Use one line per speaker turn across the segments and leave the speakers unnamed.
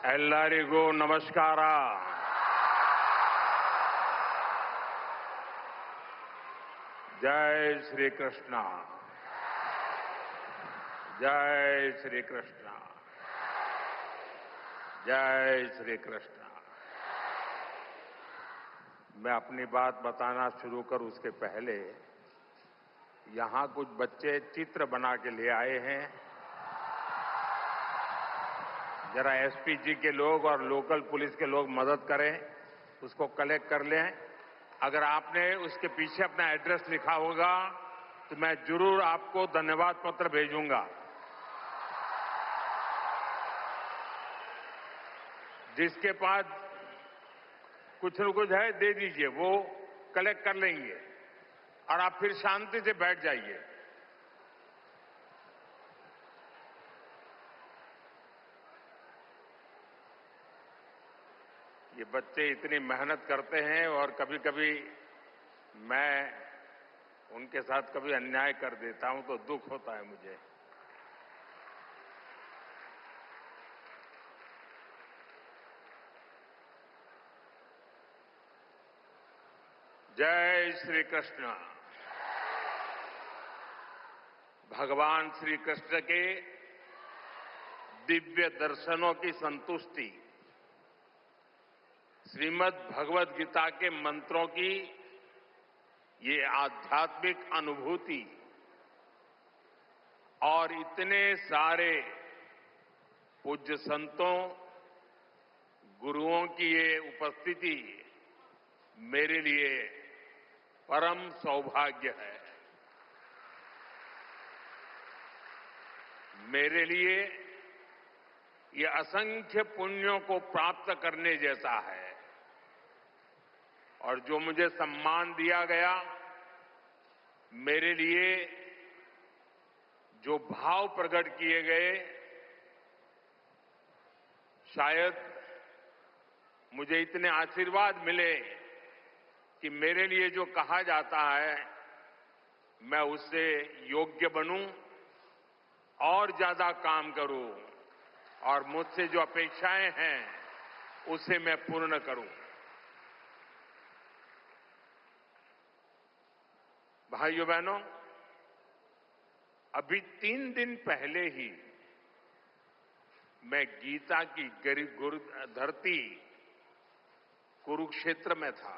ಎಲ್ಲರಿಗೂ ನಮಸ್ಕಾರ. जय श्री कृष्ण. जय श्री कृष्ण. जय श्री कृष्ण. मैं अपनी बात बताना शुरू करूं उसके पहले यहां कुछ बच्चे चित्र बना के ले आए हैं. जरा एसपी जी के लोग और लोकल पुलिस के लोग मदद करें, उसको कलेक्ट कर लें. अगर आपने उसके पीछे अपना एड्रेस लिखा होगा तो मैं जरूर आपको धन्यवाद पत्र भेजूंगा. जिसके पास कुछ न कुछ है दे दीजिए, वो कलेक्ट कर लेंगे और आप फिर शांति से बैठ जाइए. ये बच्चे इतनी मेहनत करते हैं और कभी कभी मैं उनके साथ कभी अन्याय कर देता हूं तो दुख होता है मुझे. जय श्री कृष्ण. भगवान श्री कृष्ण के दिव्य दर्शनों की संतुष्टि, श्रीमद् भगवद गीता के मंत्रों की ये आध्यात्मिक अनुभूति और इतने सारे पूज्य संतों, गुरुओं की ये उपस्थिति मेरे लिए परम सौभाग्य है. मेरे लिए ये असंख्य पुण्यों को प्राप्त करने जैसा है. और जो मुझे सम्मान दिया गया, मेरे लिए जो भाव प्रकट किए गए, शायद मुझे इतने आशीर्वाद मिले कि मेरे लिए जो कहा जाता है मैं उससे योग्य बनूं और ज्यादा काम करूं और मुझसे जो अपेक्षाएं हैं उसे मैं पूर्ण करूं. भाइयों बहनों, अभी 3 दिन पहले ही मैं गीता की गुरु धरती कुरुक्षेत्र में था.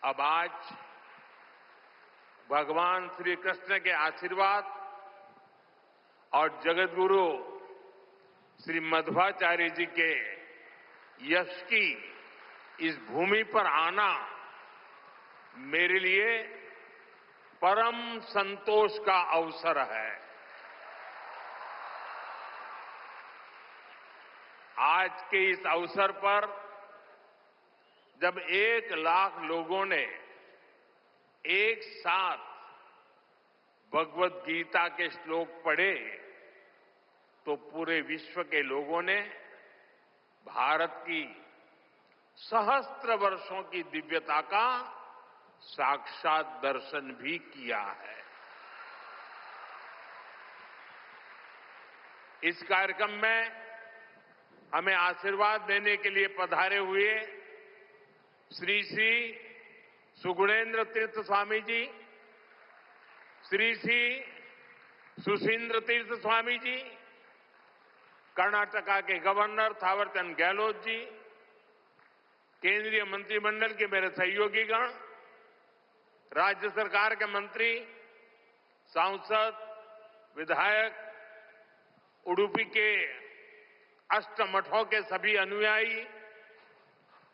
अब आज भगवान श्री कृष्ण के आशीर्वाद और जगत गुरु श्री मध्वाचार्य जी के यश की इस भूमि पर आना मेरे लिए परम संतोष का अवसर है. आज के इस अवसर पर जब 1 लाख लोगों ने एक साथ भगवद गीता के श्लोक पढ़े तो पूरे विश्व के लोगों ने भारत की सहस्त्र वर्षों की दिव्यता का साक्षात दर्शन भी किया है. इस कार्यक्रम में हमें आशीर्वाद देने के लिए पधारे हुए श्री श्री सुगुणेन्द्र तीर्थ स्वामी जी, श्री श्री सुशींद्र तीर्थ स्वामी जी, कर्नाटका के गवर्नर थावरचंद गहलोत जी, केंद्रीय मंत्रिमंडल के मेरे सहयोगीगण, राज्य सरकार के मंत्री, सांसद, विधायक, उडुपी के अष्टमठों के सभी अनुयायी,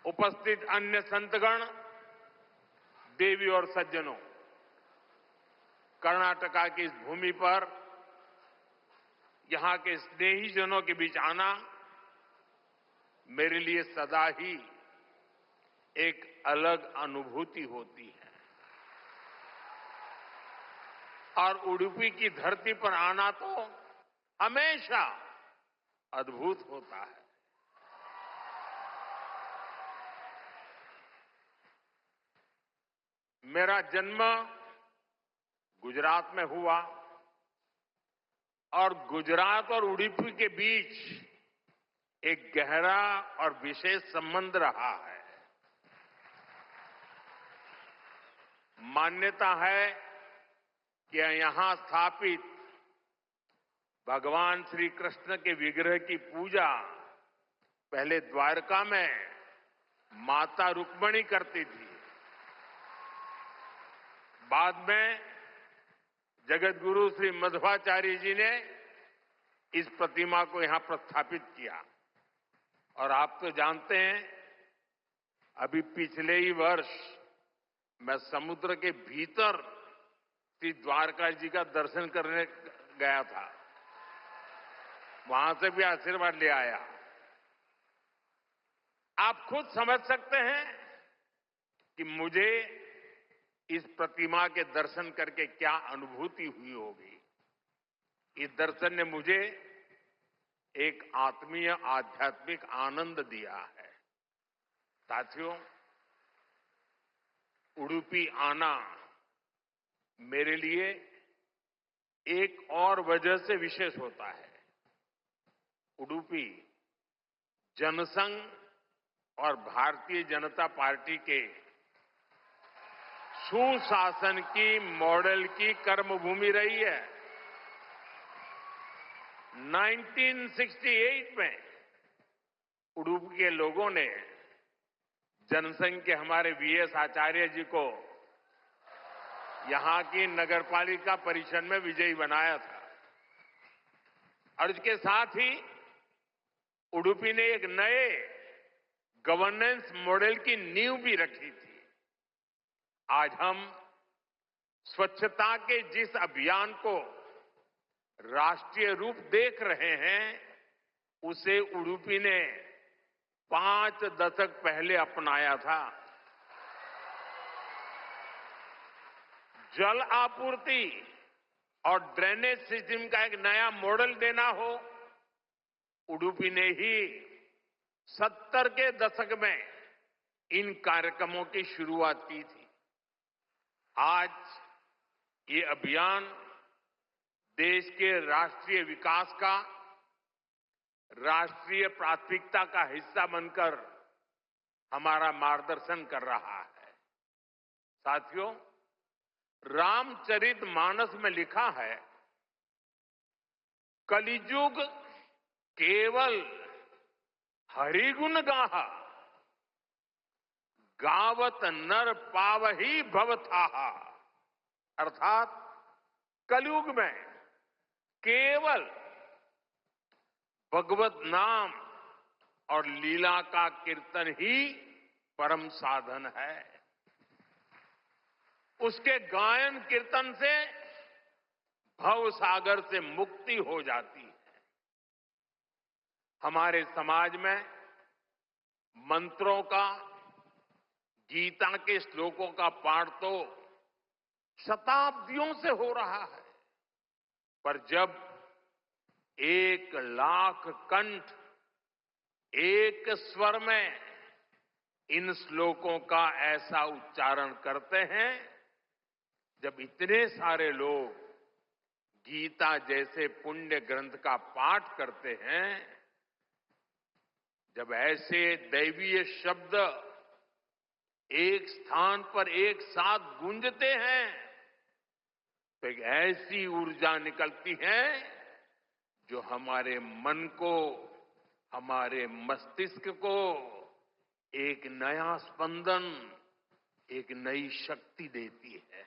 उपस्थित अन्य संतगण, देवी और सज्जनों, कर्नाटका की इस भूमि पर यहां के स्नेहीजनों के बीच आना मेरे लिए सदा ही एक अलग अनुभूति होती है. और उडुपी की धरती पर आना तो हमेशा अद्भुत होता है. मेरा जन्म गुजरात में हुआ और गुजरात और उडुपी के बीच एक गहरा और विशेष संबंध रहा है। मान्यता है कि यहां स्थापित भगवान श्री कृष्ण के विग्रह की पूजा पहले द्वारका में माता रुक्मिणी करती थी। बाद में जगत गुरु श्री मध्वाचार्य जी ने इस प्रतिमा को यहां प्रस्थापित किया। और आप तो जानते हैं, अभी पिछले ही वर्ष मैं समुद्र के भीतर श्री द्वारका जी का दर्शन करने गया था। वहां से भी आशीर्वाद ले आया। आप खुद समझ सकते हैं कि मुझे इस प्रतिमा के दर्शन करके क्या अनुभूति हुई होगी। इस दर्शन ने मुझे एक आत्मीय आध्यात्मिक आनंद दिया है। साथियों, उडुपी आना मेरे लिए एक और वजह से विशेष होता है। उडुपी जनसंघ और भारतीय जनता पार्टी के सुशासन की मॉडल की कर्मभूमि रही है। 1968 में उडुपी के लोगों ने जनसंघ के हमारे वीएस आचार्य जी को यहां की नगरपालिका परिषद में विजयी बनाया था। और इसके साथ ही उडुपी ने एक नए गवर्नेंस मॉडल की नींव भी रखी थी। आज हम स्वच्छता के जिस अभियान को राष्ट्रीय रूप देख रहे हैं, उसे उडुपी ने 5 दशक पहले अपनाया था। जल आपूर्ति और ड्रेनेज सिस्टम का एक नया मॉडल देना हो, उडुपी ने ही 70 के दशक में इन कार्यक्रमों की शुरुआत की थी। आज ये अभियान देश के राष्ट्रीय विकास का राष्ट्रीय प्राथमिकता का हिस्सा बनकर हमारा मार्गदर्शन कर रहा है। साथियों, रामचरितमानस में लिखा है, कलिजुग केवल हरिगुण गाहा, गावत नर पावही भवथाहा। अर्थात कलयुग में केवल भगवत नाम और लीला का कीर्तन ही परम साधन है। उसके गायन कीर्तन से भव सागर से मुक्ति हो जाती है। हमारे समाज में मंत्रों का, गीता के श्लोकों का पाठ तो शताब्दियों से हो रहा है, पर जब 1 लाख कंठ एक स्वर में इन श्लोकों का ऐसा उच्चारण करते हैं, जब इतने सारे लोग गीता जैसे पुण्य ग्रंथ का पाठ करते हैं, जब ऐसे दैवीय शब्द एक स्थान पर एक साथ गूंजते हैं, तो एक ऐसी ऊर्जा निकलती है जो हमारे मन को, हमारे मस्तिष्क को एक नया स्पंदन, एक नई शक्ति देती है।